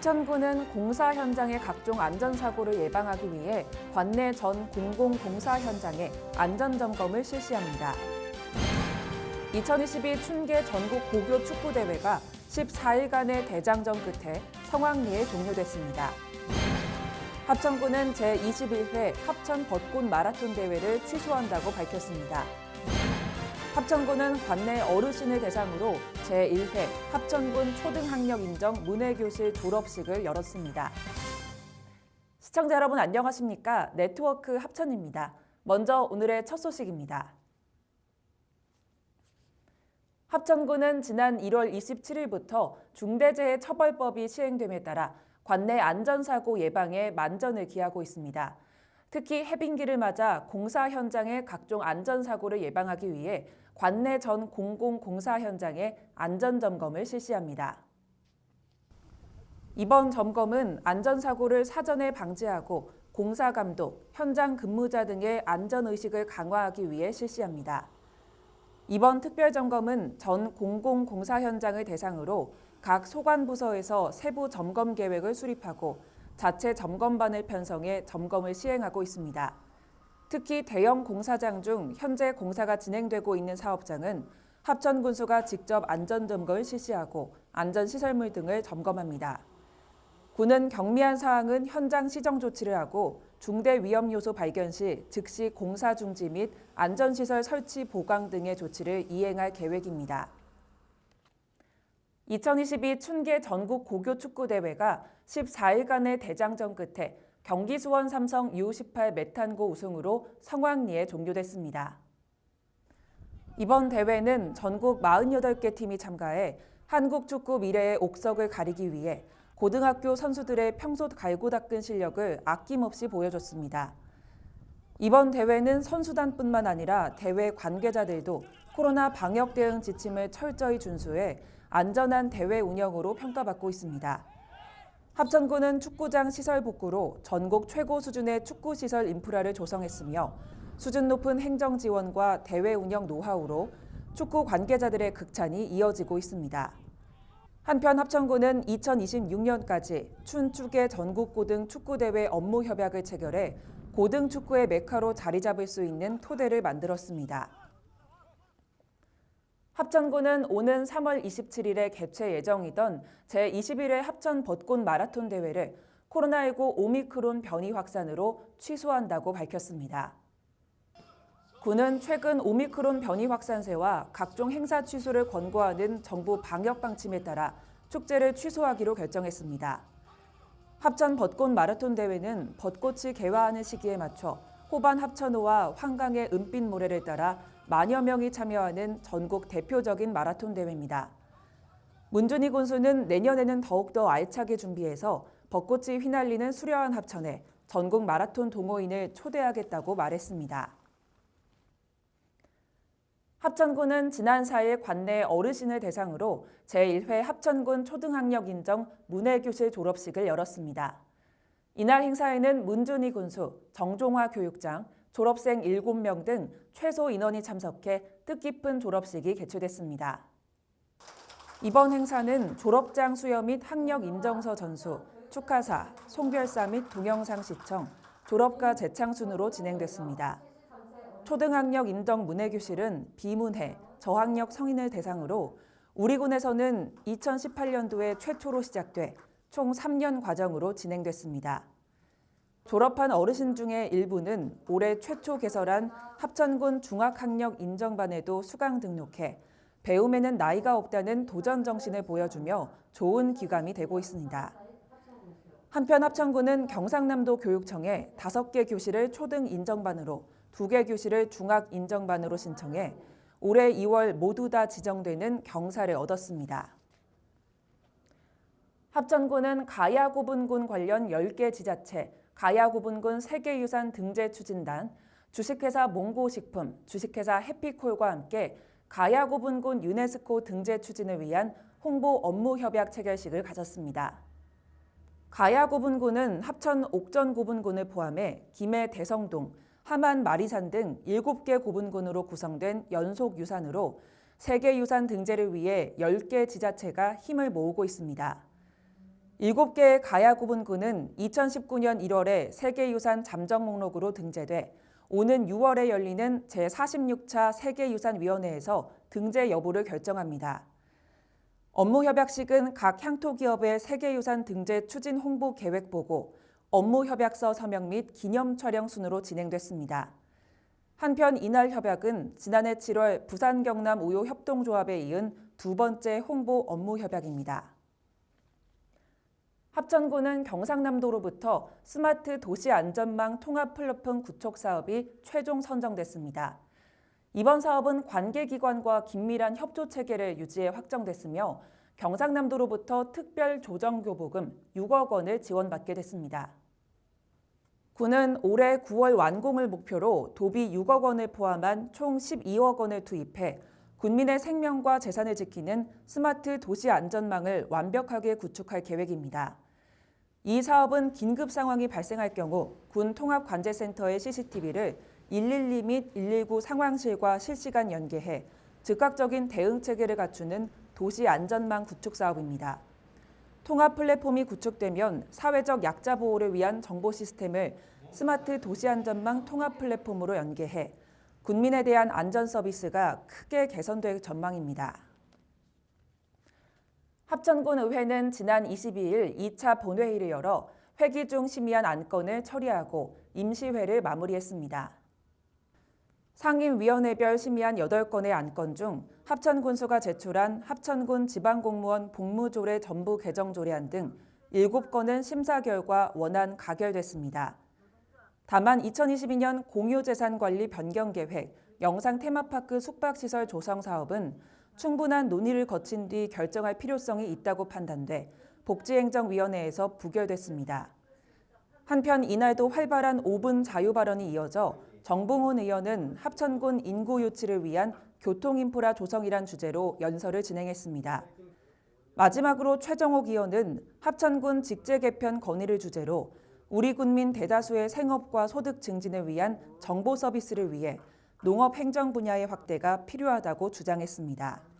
합천군은 공사 현장의 각종 안전사고를 예방하기 위해 관내 전 공공공사 현장에 안전점검을 실시합니다. 2022 춘계 전국 고교 축구대회가 14일간의 대장전 끝에 성황리에 종료됐습니다. 합천군은 제21회 합천 벚꽃 마라톤 대회를 취소한다고 밝혔습니다. 합천군은 관내 어르신을 대상으로 제1회 합천군 초등학력 인정 문해교실 졸업식을 열었습니다. 시청자 여러분 안녕하십니까? 네트워크 합천입니다. 먼저 오늘의 첫 소식입니다. 합천군은 지난 1월 27일부터 중대재해처벌법이 시행됨에 따라 관내 안전사고 예방에 만전을 기하고 있습니다. 특히 해빙기를 맞아 공사 현장의 각종 안전사고를 예방하기 위해 관내 전 공공공사 현장에 안전점검을 실시합니다. 이번 점검은 안전사고를 사전에 방지하고 공사감독, 현장 근무자 등의 안전의식을 강화하기 위해 실시합니다. 이번 특별점검은 전 공공공사 현장을 대상으로 각 소관부서에서 세부 점검 계획을 수립하고 자체 점검반을 편성해 점검을 시행하고 있습니다. 특히 대형 공사장 중 현재 공사가 진행되고 있는 사업장은 합천군수가 직접 안전점검을 실시하고 안전시설물 등을 점검합니다. 군은 경미한 사항은 현장 시정 조치를 하고 중대 위험 요소 발견 시 즉시 공사 중지 및 안전시설 설치 보강 등의 조치를 이행할 계획입니다. 2022 춘계 전국 고교 축구대회가 14일간의 대장전 끝에 경기 수원 삼성 U18 메탄고 우승으로 성황리에 종료됐습니다. 이번 대회는 전국 48개 팀이 참가해 한국 축구 미래의 옥석을 가리기 위해 고등학교 선수들의 평소 갈고 닦은 실력을 아낌없이 보여줬습니다. 이번 대회는 선수단뿐만 아니라 대회 관계자들도 코로나 방역 대응 지침을 철저히 준수해 안전한 대회 운영으로 평가받고 있습니다. 합천군은 축구장 시설 복구로 전국 최고 수준의 축구시설 인프라를 조성했으며 수준 높은 행정 지원과 대회 운영 노하우로 축구 관계자들의 극찬이 이어지고 있습니다. 한편 합천군은 2026년까지 춘축의 전국고등 축구대회 업무 협약을 체결해 고등축구의 메카로 자리 잡을 수 있는 토대를 만들었습니다. 합천군은 오는 3월 27일에 개최 예정이던 제21회 합천 벚꽃 마라톤 대회를 코로나19 오미크론 변이 확산으로 취소한다고 밝혔습니다. 군은 최근 오미크론 변이 확산세와 각종 행사 취소를 권고하는 정부 방역 방침에 따라 축제를 취소하기로 결정했습니다. 합천 벚꽃 마라톤 대회는 벚꽃이 개화하는 시기에 맞춰 호반 합천호와 환강의 은빛 모래를 따라 만여 명이 참여하는 전국 대표적인 마라톤 대회입니다. 문준희 군수는 내년에는 더욱더 알차게 준비해서 벚꽃이 휘날리는 수려한 합천에 전국 마라톤 동호인을 초대하겠다고 말했습니다. 합천군은 지난 4일 관내 어르신을 대상으로 제1회 합천군 초등학력 인정 문해교실 졸업식을 열었습니다. 이날 행사에는 문준희 군수, 정종화 교육장, 졸업생 7명 등 최소 인원이 참석해 뜻깊은 졸업식이 개최됐습니다. 이번 행사는 졸업장 수여 및 학력 인정서 전수, 축하사, 송별사 및 동영상 시청, 졸업가 재창 순으로 진행됐습니다. 초등학력 인정 문해교실은 비문해, 저학력 성인을 대상으로 우리 군에서는 2018년도에 최초로 시작돼 총 3년 과정으로 진행됐습니다. 졸업한 어르신 중에 일부는 올해 최초 개설한 합천군 중학학력 인정반에도 수강 등록해 배움에는 나이가 없다는 도전 정신을 보여주며 좋은 기감이 되고 있습니다. 한편 합천군은 경상남도 교육청에 5개 교실을 초등 인정반으로 2개 교실을 중학 인정반으로 신청해 올해 2월 모두 다 지정되는 경사를 얻었습니다. 합천군은 가야고분군 관련 10개 지자체, 가야고분군 세계유산 등재 추진단, 주식회사 몽고식품, 주식회사 해피콜과 함께 가야고분군 유네스코 등재 추진을 위한 홍보 업무 협약 체결식을 가졌습니다. 가야고분군은 합천 옥전고분군을 포함해 김해 대성동, 함안 마리산 등 7개 고분군으로 구성된 연속유산으로 세계유산 등재를 위해 10개 지자체가 힘을 모으고 있습니다. 7개의 가야구분구는 2019년 1월에 세계유산 잠정 목록으로 등재돼 오는 6월에 열리는 제46차 세계유산위원회에서 등재 여부를 결정합니다. 업무 협약식은 각 향토 기업의 세계유산 등재 추진 홍보 계획 보고, 업무 협약서 서명 및 기념 촬영 순으로 진행됐습니다. 한편 이날 협약은 지난해 7월 부산 경남 우요 협동조합에 이은 두 번째 홍보 업무 협약입니다. 합천군은 경상남도로부터 스마트 도시 안전망 통합 플랫폼 구축 사업이 최종 선정됐습니다. 이번 사업은 관계기관과 긴밀한 협조 체계를 유지해 확정됐으며 경상남도로부터 특별조정교부금 6억 원을 지원받게 됐습니다. 군은 올해 9월 완공을 목표로 도비 6억 원을 포함한 총 12억 원을 투입해 군민의 생명과 재산을 지키는 스마트 도시 안전망을 완벽하게 구축할 계획입니다. 이 사업은 긴급 상황이 발생할 경우 군 통합관제센터의 CCTV를 112 및 119 상황실과 실시간 연계해 즉각적인 대응 체계를 갖추는 도시 안전망 구축 사업입니다. 통합 플랫폼이 구축되면 사회적 약자 보호를 위한 정보 시스템을 스마트 도시 안전망 통합 플랫폼으로 연계해 군민에 대한 안전 서비스가 크게 개선될 전망입니다. 합천군 의회는 지난 22일 2차 본회의를 열어 회기 중 심의한 안건을 처리하고 임시회를 마무리했습니다. 상임위원회별 심의한 8건의 안건 중 합천군수가 제출한 합천군 지방공무원 복무조례 전부 개정 조례안 등 7건은 심사 결과 원안 가결됐습니다. 다만 2022년 공유재산관리 변경계획, 영상 테마파크 숙박시설 조성 사업은 충분한 논의를 거친 뒤 결정할 필요성이 있다고 판단돼 복지행정위원회에서 부결됐습니다. 한편 이날도 활발한 5분 자유 발언이 이어져 정봉훈 의원은 합천군 인구 유치를 위한 교통인프라 조성이란 주제로 연설을 진행했습니다. 마지막으로 최정옥 의원은 합천군 직제 개편 건의를 주제로 우리 군민 대다수의 생업과 소득 증진을 위한 정보 서비스를 위해 농업 행정 분야의 확대가 필요하다고 주장했습니다.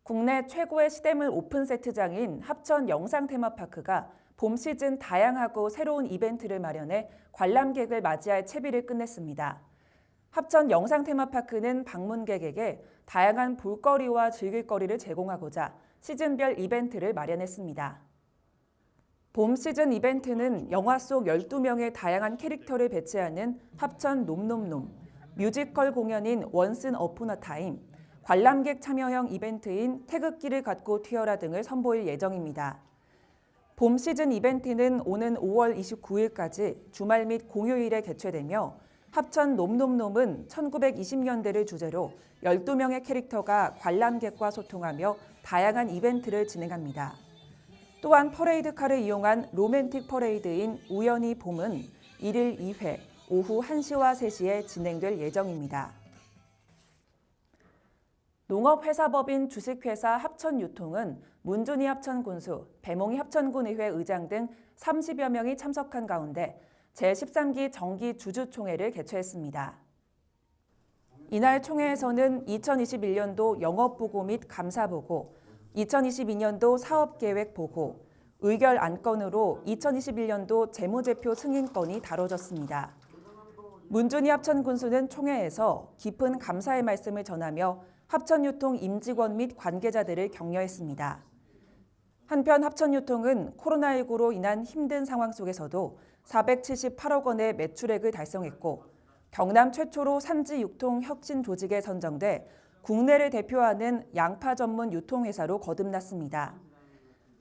국내 최고의 시대물 오픈 세트장인 합천 영상 테마파크가 봄 시즌 다양하고 새로운 이벤트를 마련해 관람객을 맞이할 채비를 끝냈습니다. 합천 영상 테마파크는 방문객에게 다양한 볼거리와 즐길거리를 제공하고자 시즌별 이벤트를 마련했습니다. 봄 시즌 이벤트는 영화 속 12명의 다양한 캐릭터를 배치하는 합천 놈놈놈, 뮤지컬 공연인 원슨 어폰 어 타임, 관람객 참여형 이벤트인 태극기를 갖고 튀어라 등을 선보일 예정입니다. 봄 시즌 이벤트는 오는 5월 29일까지 주말 및 공휴일에 개최되며 합천 놈놈놈은 1920년대를 주제로 12명의 캐릭터가 관람객과 소통하며 다양한 이벤트를 진행합니다. 또한 퍼레이드카를 이용한 로맨틱 퍼레이드인 우연히 봄은 1일 2회 오후 1시와 3시에 진행될 예정입니다. 농업회사법인 주식회사 합천유통은 문준희 합천군수, 배몽희 합천군의회 의장 등 30여 명이 참석한 가운데 제13기 정기 주주총회를 개최했습니다. 이날 총회에서는 2021년도 영업보고 및 감사보고, 2022년도 사업계획 보고, 의결 안건으로 2021년도 재무제표 승인건이 다뤄졌습니다. 문준희 합천군수는 총회에서 깊은 감사의 말씀을 전하며 합천유통 임직원 및 관계자들을 격려했습니다. 한편 합천유통은 코로나19로 인한 힘든 상황 속에서도 478억 원의 매출액을 달성했고 경남 최초로 산지 유통 혁신 조직에 선정돼 국내를 대표하는 양파 전문 유통회사로 거듭났습니다.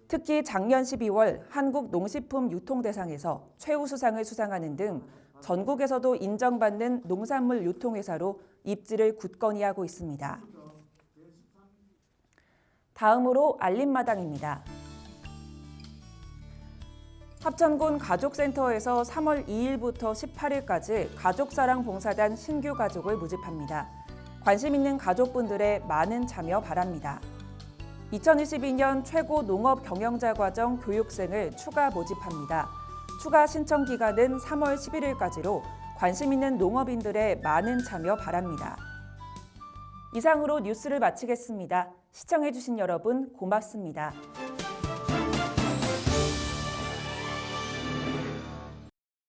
특히 작년 12월 한국농식품 유통대상에서 최우수상을 수상하는 등 전국에서도 인정받는 농산물 유통회사로 입지를 굳건히 하고 있습니다. 다음으로 알림마당입니다. 합천군 가족센터에서 3월 2일부터 18일까지 가족사랑 봉사단 신규 가족을 모집합니다. 관심 있는 가족분들의 많은 참여 바랍니다. 2022년 최고 농업 경영자 과정 교육생을 추가 모집합니다. 추가 신청 기간은 3월 11일까지로 관심 있는 농업인들의 많은 참여 바랍니다. 이상으로 뉴스를 마치겠습니다. 시청해주신 여러분 고맙습니다.